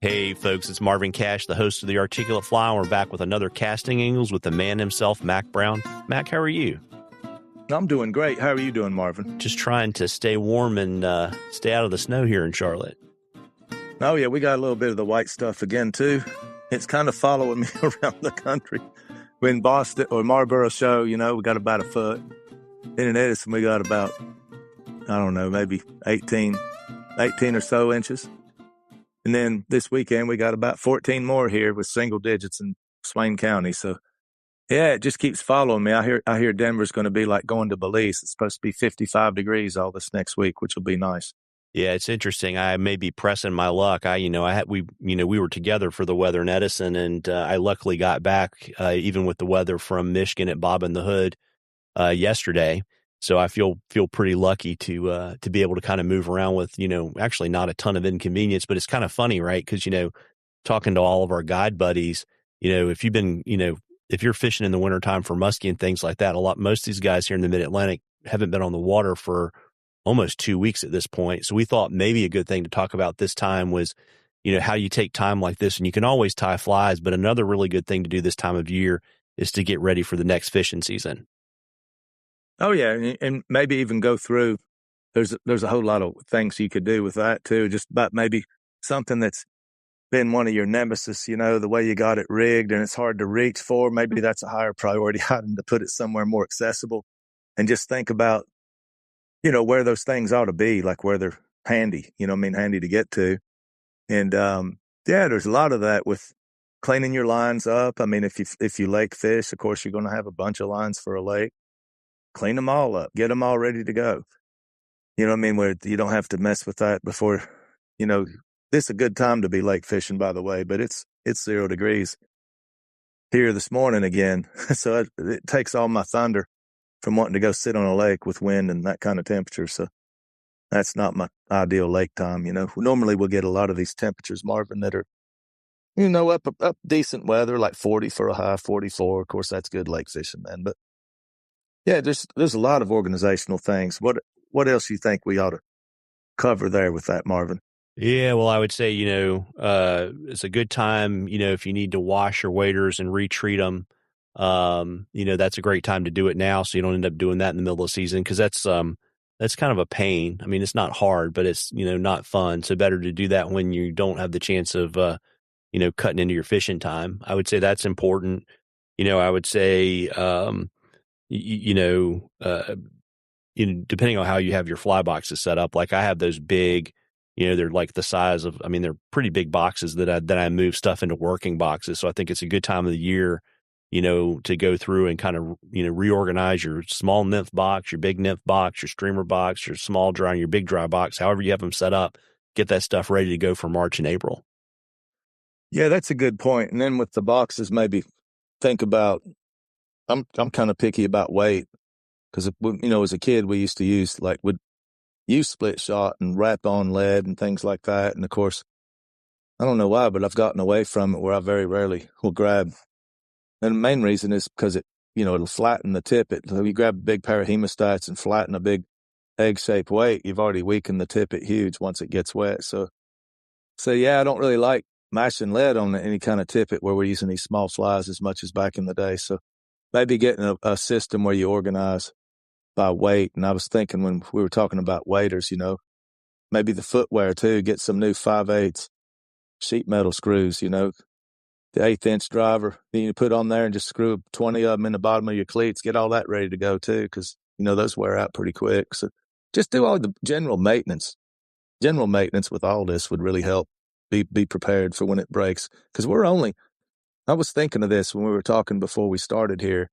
Hey, folks, it's Marvin Cash, the host of The Articulate Fly, and we're back with another Casting Angles with the man himself, Mac Brown. Mac, how are you? I'm doing great. How are you doing, Marvin? Just trying to stay warm and stay out of the snow here in Charlotte. Oh, yeah, we got a little bit of the white stuff again, too. It's kind of following me around the country. We're in Boston or Marlboro show, we got about a foot. In Edison, we got about, I don't know, maybe 18 or so inches. And then this weekend, we got about 14 more here with single digits in Swain County. So, yeah, it just keeps following me. I hear Denver's going to be like going to Belize. It's supposed to be 55 degrees all this next week, which will be nice. Yeah, it's interesting. I may be pressing my luck. We were together for the weather in Edison, and I luckily got back even with the weather from Michigan at Bob and the Hood yesterday. So I feel pretty lucky to be able to kind of move around with, actually not a ton of inconvenience, but it's kind of funny, right? Because, talking to all of our guide buddies, if you're fishing in the wintertime for muskie and things like that, most of these guys here in the mid-Atlantic haven't been on the water for almost 2 weeks at this point. So we thought maybe a good thing to talk about this time was, how you take time like this, and you can always tie flies, but another really good thing to do this time of year is to get ready for the next fishing season. Oh, yeah, and maybe even go through. There's a whole lot of things you could do with that, too, just about maybe something that's been one of your nemesis, the way you got it rigged and it's hard to reach for. Maybe that's a higher priority item to put it somewhere more accessible and just think about, where those things ought to be, like where they're handy, handy to get to. And, there's a lot of that with cleaning your lines up. I mean, if you lake fish, of course, you're going to have a bunch of lines for a lake. Clean them all up, get them all ready to go. Where you don't have to mess with that before, this is a good time to be lake fishing, by the way, but it's 0 degrees here this morning again. So it takes all my thunder from wanting to go sit on a lake with wind and that kind of temperature. So that's not my ideal lake time. Normally we'll get a lot of these temperatures, Marvin, that are, up decent weather, like 40 for a high, 44. Of course, that's good lake fishing then, but yeah, there's a lot of organizational things. What else you think we ought to cover there with that, Marvin? Yeah, well, I would say, it's a good time, if you need to wash your waders and retreat them, that's a great time to do it now. So you don't end up doing that in the middle of the season. Cause that's kind of a pain. I mean, it's not hard, but it's, not fun. So better to do that when you don't have the chance of, cutting into your fishing time. I would say that's important. I would say, depending on how you have your fly boxes set up, like I have those big, they're like the size of, they're pretty big boxes that I move stuff into working boxes. So I think it's a good time of the year, to go through and kind of, reorganize your small nymph box, your big nymph box, your streamer box, your small dry, and your big dry box, however you have them set up, get that stuff ready to go for March and April. Yeah, that's a good point. And then with the boxes, maybe think about, I'm kind of picky about weight because, as a kid, we used to use split shot and wrap on lead and things like that. And of course, I don't know why, but I've gotten away from it where I very rarely will grab. And the main reason is because it'll flatten the tippet. So if you grab a big pair of hemostats and flatten a big egg-shaped weight, you've already weakened the tippet huge once it gets wet. So yeah, I don't really like mashing lead on any kind of tippet where we're using these small flies as much as back in the day. So maybe getting a system where you organize by weight. And I was thinking when we were talking about waders, maybe the footwear too, get some new 5/8 sheet metal screws, the 1/8-inch driver, then you put on there and just screw 20 of them in the bottom of your cleats, get all that ready to go too. Cause those wear out pretty quick. So just do all the general maintenance with all this would really help be prepared for when it breaks. Cause I was thinking of this when we were talking before we started here.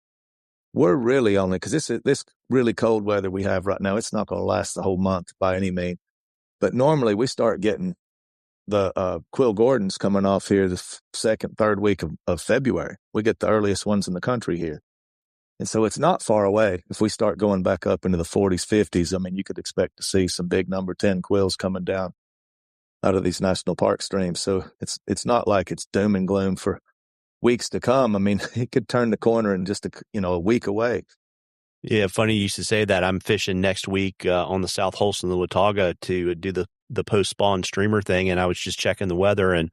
We're really only, because this really cold weather we have right now, it's not going to last the whole month by any means. But normally we start getting the Quill Gordons coming off here the second, third week of February. We get the earliest ones in the country here. And so it's not far away. If we start going back up into the 40s, 50s, you could expect to see some big number 10 quills coming down out of these national park streams. So it's not like it's doom and gloom for weeks to come. It could turn the corner in just a week away. Yeah, funny you used to say that. I'm fishing next week on the South Holston, the Watauga, to do the post-spawn streamer thing, and I was just checking the weather, and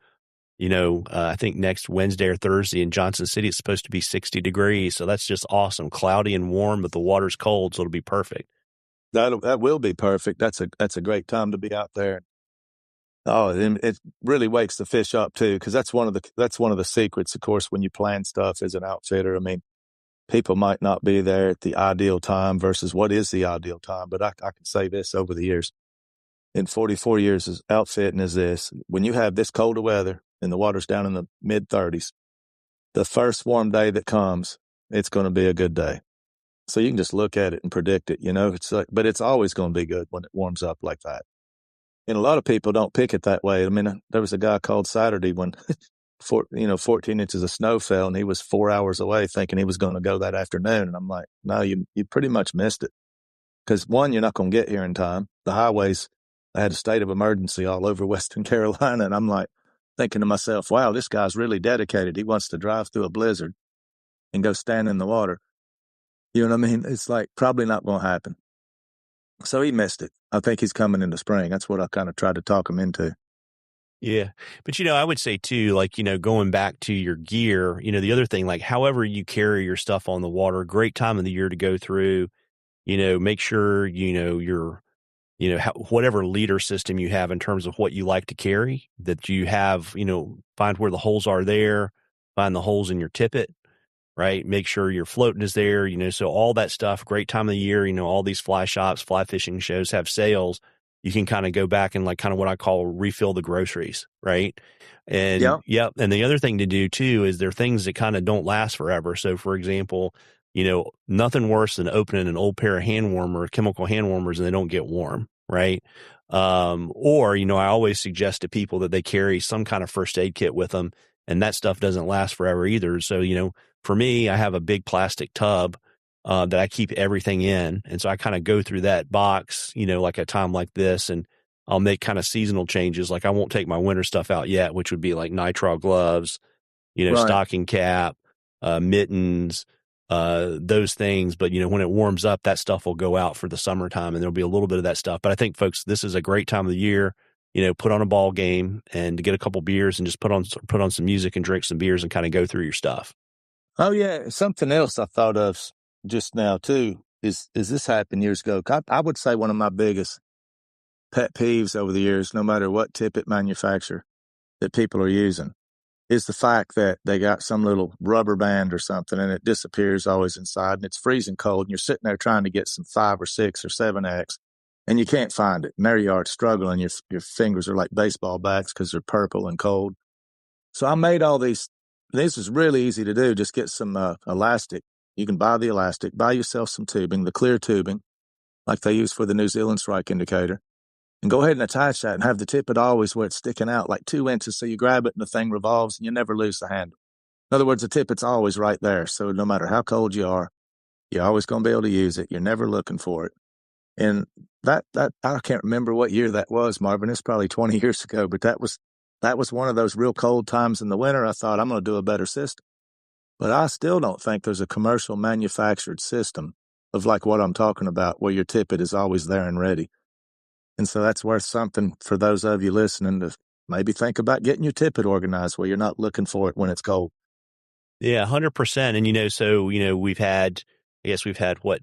I think next Wednesday or Thursday in Johnson City, it's supposed to be 60 degrees. So that's just awesome. Cloudy and warm, but the water's cold. So it'll be perfect. That will be perfect. That's a great time to be out there. Oh, and it really wakes the fish up too, because that's one of the secrets, of course, when you plan stuff as an outfitter. I mean, people might not be there at the ideal time versus what is the ideal time. But I can say this over the years, in 44 years of outfitting, is this: when you have this cold of weather and the water's down in the mid 30s, the first warm day that comes, it's going to be a good day. So you can just look at it and predict it. It's like, but it's always going to be good when it warms up like that. And a lot of people don't pick it that way. I mean, there was a guy called Saturday when 14 inches of snow fell, and he was 4 hours away thinking he was going to go that afternoon. And I'm like, no, you pretty much missed it. Because one, you're not going to get here in time. The highways, I had a state of emergency all over Western Carolina. And I'm like thinking to myself, wow, this guy's really dedicated. He wants to drive through a blizzard and go stand in the water. You know what I mean? It's like probably not going to happen. So he missed it. I think he's coming in the spring. That's what I kind of tried to talk him into. Yeah. But, I would say too, like, going back to your gear, the other thing, like however you carry your stuff on the water, great time of the year to go through, make sure, your, whatever leader system you have in terms of what you like to carry, that you have, find where the holes are there, find the holes in your tippet, right? Make sure your floating is there, so all that stuff, great time of the year, all these fly shops, fly fishing shows have sales. You can kind of go back and like kind of what I call refill the groceries, right? And yeah. And the other thing to do too is there are things that kind of don't last forever. So for example, nothing worse than opening an old pair of chemical hand warmers, and they don't get warm, right? Or, I always suggest to people that they carry some kind of first aid kit with them, and that stuff doesn't last forever either. So, for me, I have a big plastic tub that I keep everything in. And so I kind of go through that box, like a time like this, and I'll make kind of seasonal changes. Like I won't take my winter stuff out yet, which would be like nitrile gloves, Right. stocking cap, mittens, those things. But, when it warms up, that stuff will go out for the summertime, and there'll be a little bit of that stuff. But I think, folks, this is a great time of the year, put on a ball game and to get a couple beers and just put on some music and drink some beers and kind of go through your stuff. Oh, yeah. Something else I thought of just now, too, is this happened years ago. I would say one of my biggest pet peeves over the years, no matter what tippet manufacturer that people are using, is the fact that they got some little rubber band or something and it disappears always inside, and it's freezing cold, and you're sitting there trying to get some 5 or 6 or 7X, and you can't find it. And there you are struggling. Your fingers are like baseball bats because they're purple and cold. So I made all these. This is really easy to do. Just get some elastic. You can buy the elastic, buy yourself some tubing, the clear tubing, like they use for the New Zealand strike indicator, and go ahead and attach that and have the tippet always where it's sticking out like 2 inches. So you grab it and the thing revolves and you never lose the handle. In other words, the tippet's always right there. So no matter how cold you are, you're always going to be able to use it. You're never looking for it. And that I can't remember what year that was, Marvin. It's probably 20 years ago, but that was one of those real cold times in the winter. I thought, I'm going to do a better system. But I still don't think there's a commercial manufactured system of like what I'm talking about, where your tippet is always there and ready. And so that's worth something for those of you listening to maybe think about getting your tippet organized where you're not looking for it when it's cold. Yeah, 100%. And, so, we've had what,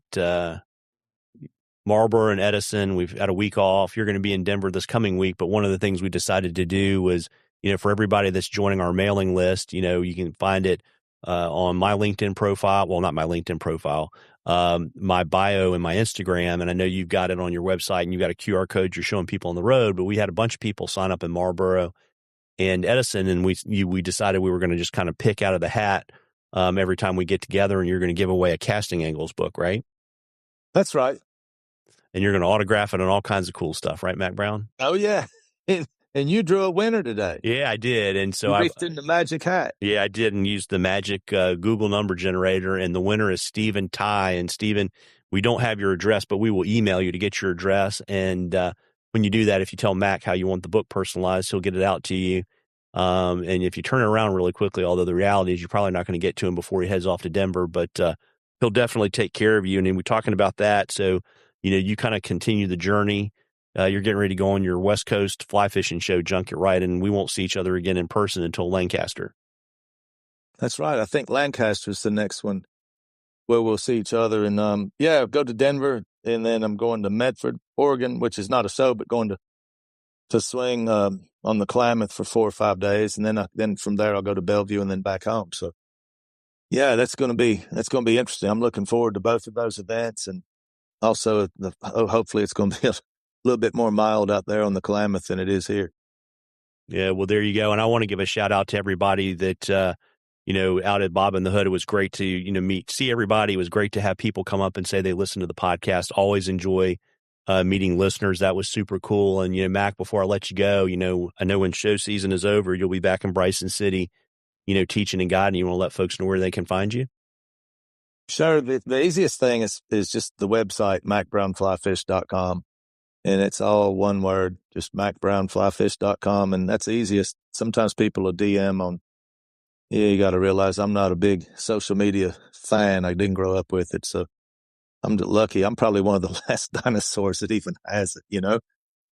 Marlboro and Edison, we've had a week off. You're going to be in Denver this coming week. But one of the things we decided to do was, for everybody that's joining our mailing list, you can find it on my LinkedIn profile. Well, not my LinkedIn profile, my bio and my Instagram. And I know you've got it on your website and you've got a QR code you're showing people on the road. But we had a bunch of people sign up in Marlboro and Edison, and we decided we were going to just kind of pick out of the hat every time we get together, and you're going to give away a casting angles book, right? That's right. And you're going to autograph it and all kinds of cool stuff, right, Mac Brown? Oh, yeah. And you drew a winner today. Yeah, I did. And so I reached in the magic hat. Yeah, I did, and used the magic Google number generator. And the winner is Stephen Ty. And Stephen, we don't have your address, but we will email you to get your address. And when you do that, if you tell Mac how you want the book personalized, he'll get it out to you. And if you turn it around really quickly, although the reality is you're probably not going to get to him before he heads off to Denver, but he'll definitely take care of you. And then we're talking about that. So, you kind of continue the journey you're getting ready to go on your West Coast fly fishing show, Junket Ride, and we won't see each other again in person until Lancaster. That's right. I think Lancaster's the next one where we'll see each other. And go to Denver, and then I'm going to Medford, Oregon, which is not a show, but going to swing on the Klamath for 4 or 5 days, and then from there I'll go to Bellevue and then back home. So yeah, that's going to be interesting. I'm looking forward to both of those events, and also hopefully it's going to be a little bit more mild out there on the Klamath than it is here. Yeah, well, there you go. And I want to give a shout out to everybody that out at Bob and the Hood. It was great to see everybody. It was great to have people come up and say they listen to the podcast. Always enjoy meeting listeners. That was super cool. And Mac, before I let you go, I know when show season is over, you'll be back in Bryson City, teaching and guiding. You want to let folks know where they can find you? Sure. The easiest thing is just the website, macbrownflyfish.com. And it's all one word, just macbrownflyfish.com. And that's the easiest. Sometimes people will DM on, you got to realize I'm not a big social media fan. I didn't grow up with it. So I'm lucky. I'm probably one of the last dinosaurs that even has it,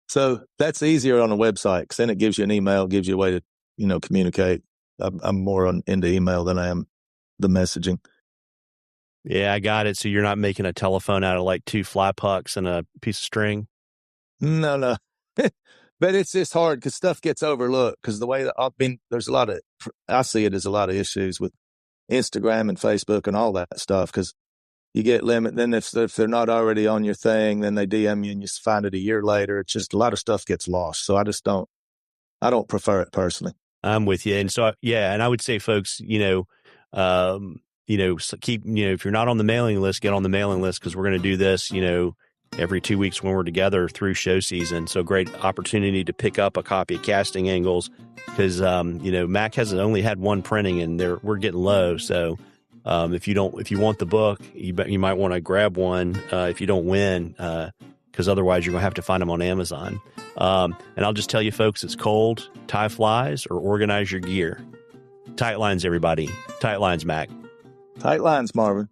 So that's easier on a website, because then it gives you an email, gives you a way to, communicate. I'm more into email than I am the messaging. Yeah, I got it. So you're not making a telephone out of like 2 fly pucks and a piece of string? No. But it's just hard because stuff gets overlooked, because the way that I see it as a lot of issues with Instagram and Facebook and all that stuff, because you get limit. Then if they're not already on your thing, then they DM you and you find it a year later. It's just a lot of stuff gets lost. So I don't prefer it personally. I'm with you. And so, and I would say, folks, keep, if you're not on the mailing list, get on the mailing list, because we're going to do this, every 2 weeks when we're together through show season. So great opportunity to pick up a copy of Casting Angles, because, Mac hasn't only had one printing and we're getting low. So if you want the book, you might want to grab one if you don't win, because otherwise you're going to have to find them on Amazon. And I'll just tell you, folks, it's cold, tie flies, or organize your gear. Tight lines, everybody. Tight lines, Mac. Tight lines, Marvin.